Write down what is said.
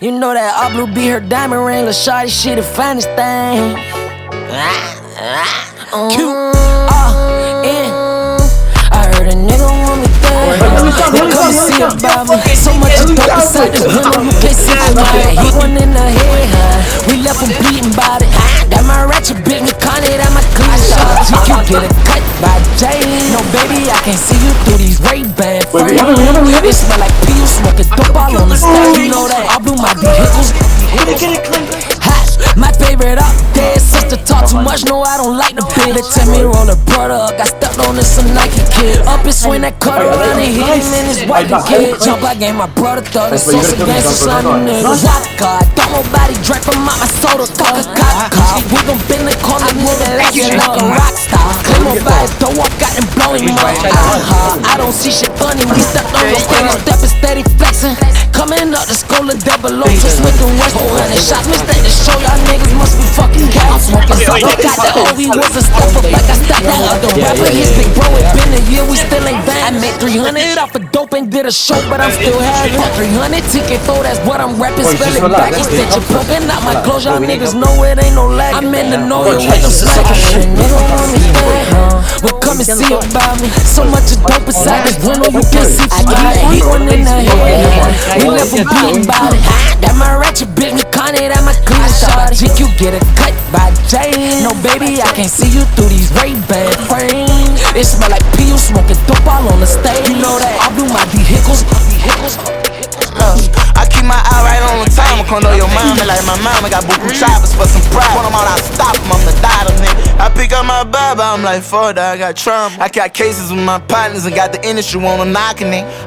You know that all blue be her diamond ring. Lil' shawty, she the finest thing. Cute. I heard a nigga want me there. They come and see about me. So much of dope inside this window, you can't see from my heat. One in the head, huh? We left him beating by it. Got my ratchet bitch, me Kanye, that my clean shot. You get a cut by Jay. No baby, I can't see you through these Ray-Ban frames. It smell like pee, you smoking dope all on the stage. You know that I blew my vehicles. My favorite up there, sister talk too much, no I don't like the bitch. They tell me roll a brother up, got stepped on in some Nike kid. Up and swing that cut around and hit him in his wife and kid. Jump like gave my brother thought it's so gangsta slimy niggas. God, don't nobody drink from out my soda, talk a cop car. We gon' bend the corner, nigga, like you like a rock star. Claim nobody, don't walk out and blow him up. I don't see shit funny, we stepped on your thing, stepping steady flexing. Coming up the school of double O, just with the West 400 shots, mistake to show y'all niggas must be fucking cat. I'm smoking something, got the O, he was a step up like I stepped that other rapper. His big bro, it been a year, we still ain't bang. I made 300 off a dope and did a show, but I'm still having 300 TK4, that's what I'm rapping. Spell it back, extension poking out my clothes, y'all niggas know it ain't no lag. I'm in the know you with them slacking. Nigga want me back, well come and see about me. So much of dope inside this window, you can't see from my heat. One in the head, we left him beating by it. That my ratchet bitch, me Kanye, that my clean shot. GQ get a cut by Jay. No baby, I can't see you through these Ray-Ban frames. It smell like pee, you smoking dope all on the stage. You know that I blew my vehicles. I keep my eye right on the time. I know your mama like my mama got buku choppers for some pride. When I'm all out, stop them, I'm the daughter, nigga. I pick up my baba, I'm like, fuck that, I got trauma. I got cases with my partners and got the industry on them knocking it.